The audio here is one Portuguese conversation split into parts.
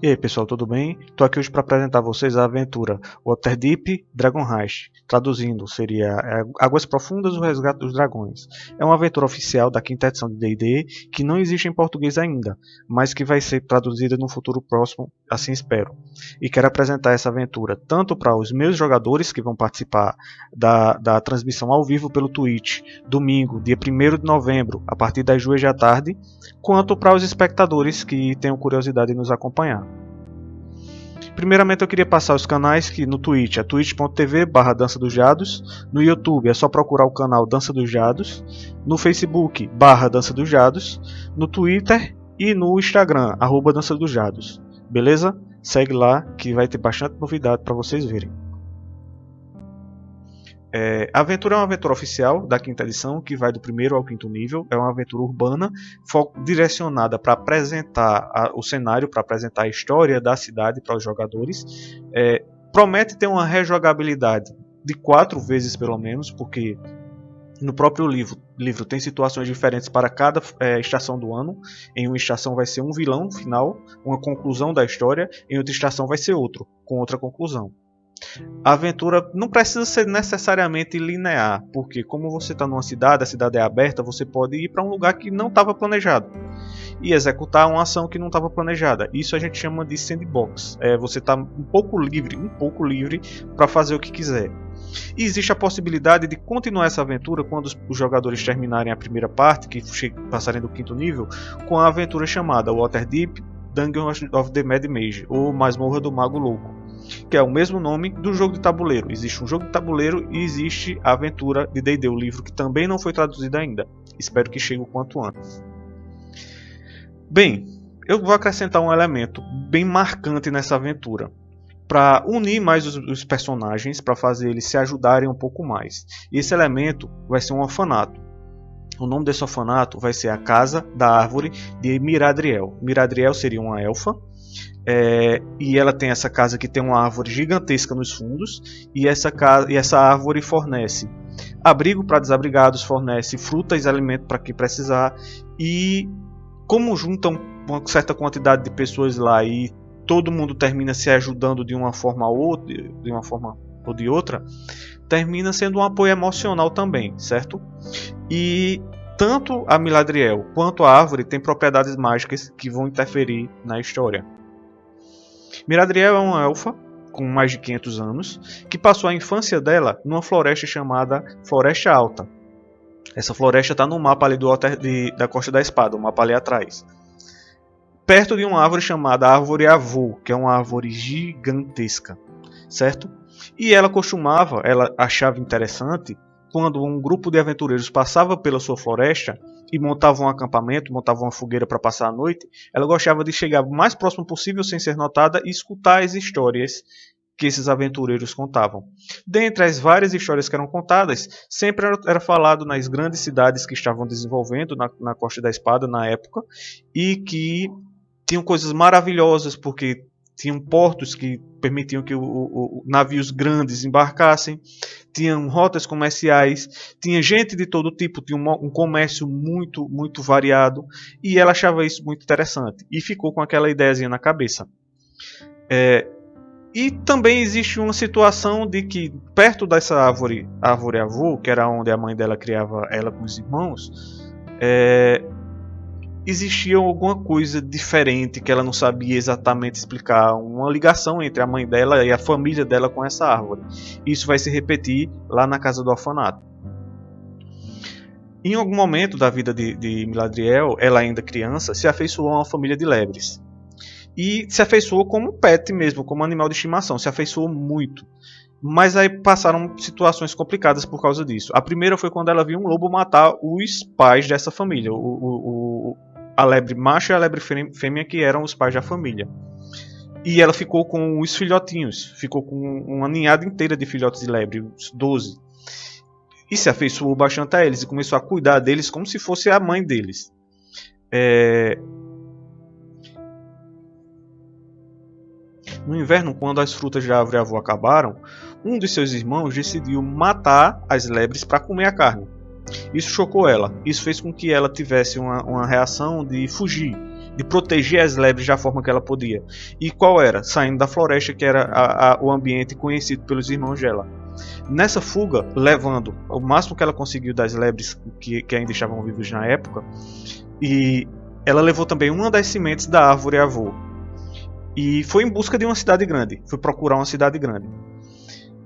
E aí pessoal, tudo bem? Estou aqui hoje para apresentar a vocês a aventura Waterdeep Dragon Heist. Traduzindo, seria Águas Profundas, o Resgate dos Dragões. É uma aventura oficial da quinta edição de D&D que não existe em português ainda, mas que vai ser traduzida no futuro próximo, assim espero. E quero apresentar essa aventura tanto para os meus jogadores que vão participar da transmissão ao vivo pelo Twitch, domingo, dia 1º de novembro, a partir das 2 da tarde, quanto para os espectadores que tenham curiosidade de nos acompanhar. Primeiramente eu queria passar os canais que no Twitch é twitch.tv/Dança dos Jados, no YouTube é só procurar o canal Dança dos Jados, no Facebook /Dança dos Jados, no Twitter e no Instagram @Dança dos Jados. Beleza? Segue lá que vai ter bastante novidade para vocês verem. A aventura é uma aventura oficial da quinta edição, que vai do 1º ao 5º nível. É uma aventura urbana, direcionada para apresentar o cenário, para apresentar a história da cidade para os jogadores. Promete ter uma rejogabilidade de 4 vezes pelo menos, porque no próprio livro tem situações diferentes para cada estação do ano. Em uma estação vai ser um vilão final, uma conclusão da história. Em outra estação vai ser outro, com outra conclusão. A aventura não precisa ser necessariamente linear, porque como você está numa cidade, a cidade é aberta, você pode ir para um lugar que não estava planejado e executar uma ação que não estava planejada. Isso a gente chama de sandbox. Você está um pouco livre para fazer o que quiser. E existe a possibilidade de continuar essa aventura quando os jogadores terminarem a primeira parte, que passarem do 5º nível, com a aventura chamada Waterdeep Dungeon of the Mad Mage, ou Masmorra do Mago Louco, que é o mesmo nome do jogo de tabuleiro. Existe um jogo de tabuleiro e existe a aventura de D&D, o livro que também não foi traduzido ainda. Espero que chegue o quanto antes. Bem, eu vou acrescentar um elemento bem marcante nessa aventura, para unir mais os personagens, para fazer eles se ajudarem um pouco mais. E esse elemento vai ser um orfanato. O nome desse orfanato vai ser a Casa da Árvore de Miradriel. Miradriel seria uma elfa. E ela tem essa casa que tem uma árvore gigantesca nos fundos, e essa árvore fornece abrigo para desabrigados, fornece frutas e alimento para quem precisar. E como juntam uma certa quantidade de pessoas lá e todo mundo termina se ajudando de uma forma ou de outra, termina sendo um apoio emocional também, certo? E tanto a Miradriel quanto a árvore têm propriedades mágicas que vão interferir na história. Miradriel é uma elfa com mais de 500 anos que passou a infância dela numa floresta chamada Floresta Alta. Essa floresta está no mapa ali da Costa da Espada, o mapa ali atrás, perto de uma árvore chamada Árvore Avô, que é uma árvore gigantesca, certo? E ela achava interessante quando um grupo de aventureiros passava pela sua floresta e montava um acampamento, montava uma fogueira para passar a noite. Ela gostava de chegar o mais próximo possível sem ser notada e escutar as histórias que esses aventureiros contavam. Dentre as várias histórias que eram contadas, sempre era falado nas grandes cidades que estavam desenvolvendo na Costa da Espada na época, e que tinham coisas maravilhosas, porque tinham portos que permitiam que navios grandes embarcassem, tinham rotas comerciais, tinha gente de todo tipo, tinha um comércio muito, muito variado, e ela achava isso muito interessante, e ficou com aquela ideiazinha na cabeça. E também existe uma situação de que, perto dessa árvore avô, que era onde a mãe dela criava ela com os irmãos, existia alguma coisa diferente que ela não sabia exatamente explicar, uma ligação entre a mãe dela e a família dela com essa árvore. Isso vai se repetir lá na casa do orfanato. Em algum momento da vida de Miradriel, ela ainda criança, se afeiçoou a uma família de lebres. E se afeiçoou como pet mesmo, como animal de estimação, se afeiçoou muito. Mas aí passaram situações complicadas por causa disso. A primeira foi quando ela viu um lobo matar os pais dessa família, a lebre macho e a lebre fêmea, que eram os pais da família. E ela ficou com os filhotinhos, ficou com uma ninhada inteira de filhotes de lebre, uns 12. E se afeiçoou bastante a eles e começou a cuidar deles como se fosse a mãe deles. No inverno, quando as frutas da árvore avô acabaram, um de seus irmãos decidiu matar as lebres para comer a carne. Isso chocou ela. Isso fez com que ela tivesse uma reação de fugir. de proteger as lebres da forma que ela podia. E qual era? Saindo da floresta, que era o ambiente conhecido pelos irmãos dela. Nessa fuga, levando o máximo que ela conseguiu das lebres que ainda estavam vivos na época, e ela levou também uma das sementes da árvore avô. E foi em busca de uma cidade grande, foi procurar uma cidade grande.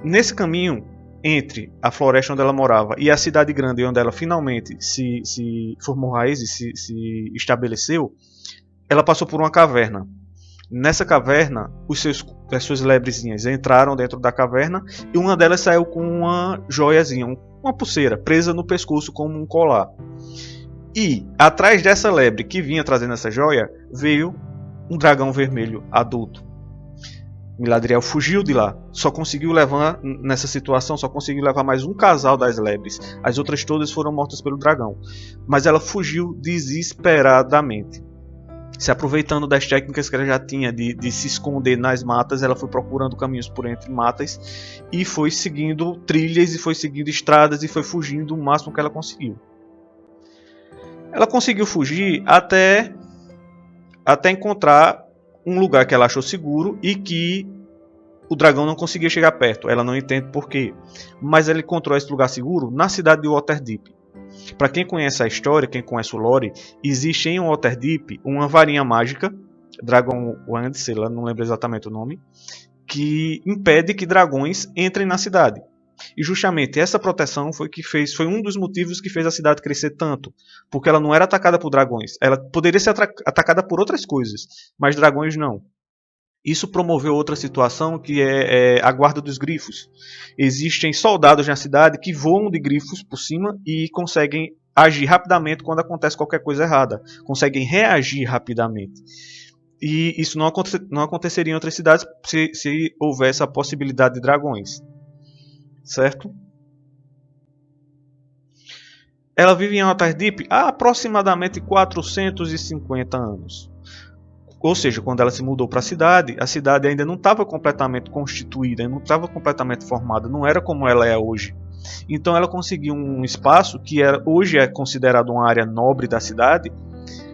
Nesse caminho, entre a floresta onde ela morava e a cidade grande onde ela finalmente se formou raízes, se estabeleceu, ela passou por uma caverna. Nessa caverna, as suas lebrezinhas entraram dentro da caverna e uma delas saiu com uma joiazinha, uma pulseira presa no pescoço como um colar. E atrás dessa lebre que vinha trazendo essa joia, veio um dragão vermelho adulto. Miladriel fugiu de lá, só conseguiu levar, nessa situação, só conseguiu levar mais um casal das lebres. As outras todas foram mortas pelo dragão. Mas ela fugiu desesperadamente. Se aproveitando das técnicas que ela já tinha de se esconder nas matas, ela foi procurando caminhos por entre matas e foi seguindo trilhas, e foi seguindo estradas, e foi fugindo o máximo que ela conseguiu. Ela conseguiu fugir até encontrar um lugar que ela achou seguro e que o dragão não conseguia chegar perto. Ela não entende porquê, mas ela encontrou esse lugar seguro na cidade de Waterdeep. Para quem conhece a história, quem conhece o lore, existe em Waterdeep uma varinha mágica, Dragon Wand, sei lá, não lembro exatamente o nome, que impede que dragões entrem na cidade. E justamente essa proteção foi um dos motivos que fez a cidade crescer tanto, porque ela não era atacada por dragões. Ela poderia ser atacada por outras coisas, mas dragões não. Isso promoveu outra situação, que é a guarda dos grifos. Existem soldados na cidade que voam de grifos por cima e conseguem agir rapidamente quando acontece qualquer coisa errada. Conseguem reagir rapidamente. E isso não aconteceria em outras cidades se houvesse a possibilidade de dragões. Certo? Ela vive em Waterdeep há aproximadamente 450 anos. Ou seja, quando ela se mudou para a cidade ainda não estava completamente constituída, não estava completamente formada, não era como ela é hoje. Então ela conseguiu um espaço que hoje é considerado uma área nobre da cidade,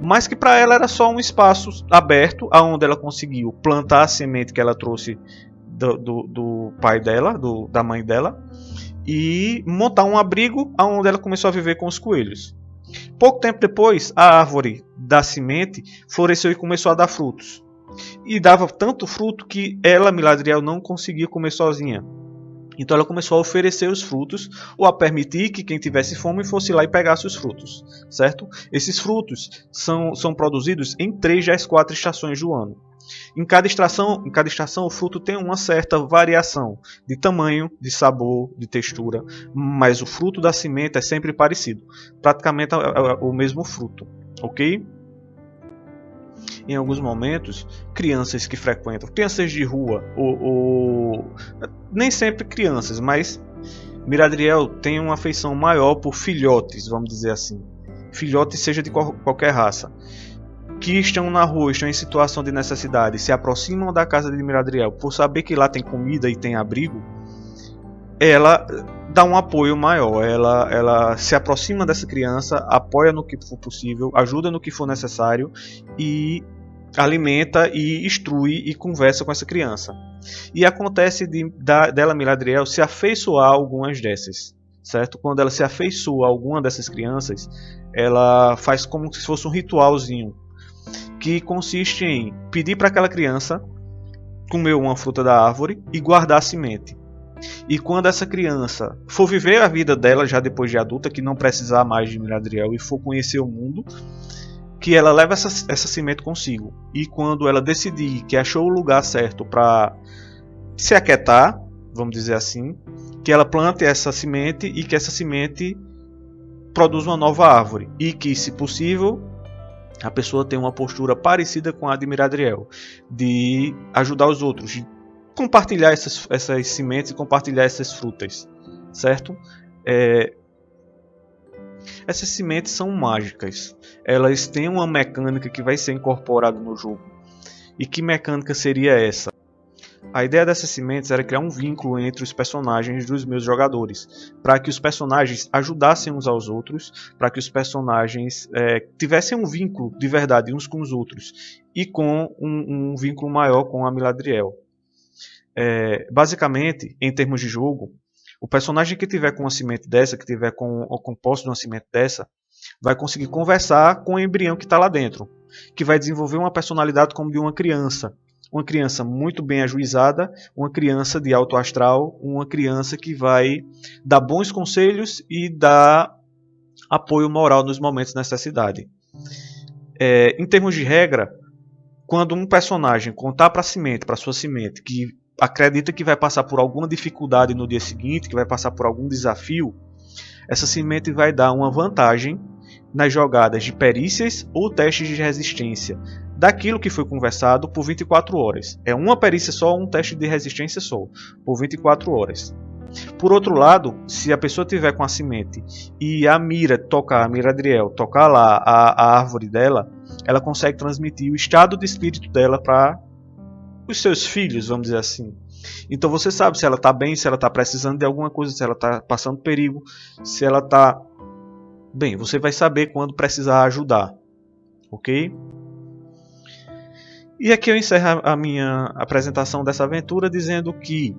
mas que para ela era só um espaço aberto, onde ela conseguiu plantar a semente que ela trouxe do pai dela, da mãe dela, e montar um abrigo onde ela começou a viver com os coelhos. Pouco tempo depois, a árvore da semente floresceu e começou a dar frutos. E dava tanto fruto que ela, Miladriel, não conseguia comer sozinha. Então ela começou a oferecer os frutos, ou a permitir que quem tivesse fome fosse lá e pegasse os frutos, certo? Esses frutos são produzidos em 3 das 4 estações do ano. Em cada estação o fruto tem uma certa variação de tamanho, de sabor, de textura, mas o fruto da semente é sempre parecido, praticamente o mesmo fruto, ok? Em alguns momentos, crianças que frequentam, crianças de rua, nem sempre crianças, mas Miradriel tem uma afeição maior por filhotes, vamos dizer assim. Filhotes seja de qualquer raça, que estão na rua, estão em situação de necessidade, se aproximam da casa de Miradriel por saber que lá tem comida e tem abrigo, ela dá um apoio maior, ela se aproxima dessa criança, apoia no que for possível, ajuda no que for necessário e alimenta e instrui e conversa com essa criança. E acontece dela, Miladriel, se afeiçoar a algumas dessas, certo? Quando ela se afeiçoa a alguma dessas crianças, ela faz como se fosse um ritualzinho, que consiste em pedir para aquela criança comer uma fruta da árvore e guardar a semente. E quando essa criança for viver a vida dela já depois de adulta, que não precisar mais de Miladriel e for conhecer o mundo, que ela leva essa semente consigo. E quando ela decidir que achou o lugar certo para se aquietar, vamos dizer assim, que ela plante essa semente e que essa semente produza uma nova árvore. E que, se possível, a pessoa tem uma postura parecida com a de Miradriel, de ajudar os outros, de compartilhar essas sementes e compartilhar essas frutas, certo? Essas sementes são mágicas, elas têm uma mecânica que vai ser incorporada no jogo. E que mecânica seria essa? A ideia dessas sementes era criar um vínculo entre os personagens dos meus jogadores, para que os personagens ajudassem uns aos outros, para que os personagens tivessem um vínculo de verdade uns com os outros, e com um vínculo maior com a Miladriel. Basicamente, em termos de jogo, o personagem que tiver com uma semente dessa, que tiver com o composto de uma semente dessa, vai conseguir conversar com o embrião que está lá dentro, que vai desenvolver uma personalidade como de uma criança muito bem ajuizada, uma criança de alto astral, uma criança que vai dar bons conselhos e dar apoio moral nos momentos de necessidade. Em termos de regra, quando um personagem contar para sua semente, que acredita que vai passar por alguma dificuldade no dia seguinte, que vai passar por algum desafio, essa semente vai dar uma vantagem nas jogadas de perícias ou testes de resistência daquilo que foi conversado por 24 horas. É uma perícia só, um teste de resistência só, por 24 horas. Por outro lado, se a pessoa tiver com a semente e a Miradriel tocar lá a árvore dela, ela consegue transmitir o estado de espírito dela para os seus filhos, vamos dizer assim. Então você sabe se ela está bem, se ela está precisando de alguma coisa, se ela está passando perigo, se ela está bem. Você vai saber quando precisar ajudar, ok? E aqui eu encerro a minha apresentação dessa aventura dizendo que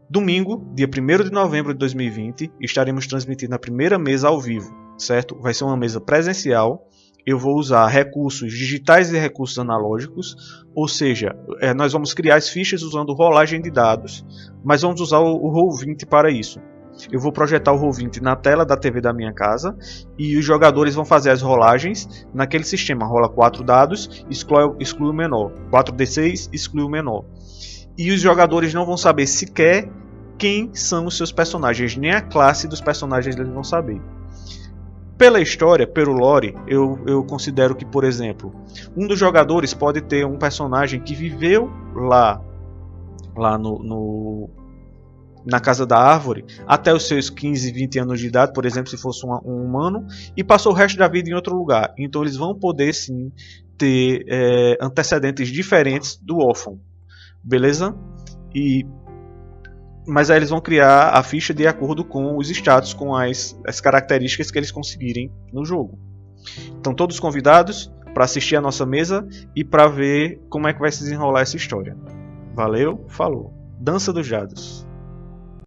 domingo, dia 1º de novembro de 2020, estaremos transmitindo a primeira mesa ao vivo, certo? Vai ser uma mesa presencial. Eu vou usar recursos digitais e recursos analógicos, ou seja, nós vamos criar as fichas usando rolagem de dados, mas vamos usar o Roll20 para isso. Eu vou projetar o Roll20 na tela da TV da minha casa e os jogadores vão fazer as rolagens naquele sistema. Rola 4 dados, exclui o menor. 4d6, exclui o menor. E os jogadores não vão saber sequer quem são os seus personagens, nem a classe dos personagens eles vão saber. Pela história, pelo lore, eu considero que, por exemplo, um dos jogadores pode ter um personagem que viveu lá na Casa da Árvore até os seus 15, 20 anos de idade, por exemplo, se fosse um humano, e passou o resto da vida em outro lugar. Então eles vão poder sim ter antecedentes diferentes do órfão, beleza? Mas aí eles vão criar a ficha de acordo com os status, com as características que eles conseguirem no jogo. Então todos convidados para assistir a nossa mesa e para ver como é que vai se desenrolar essa história. Valeu, falou. Dança dos Jados.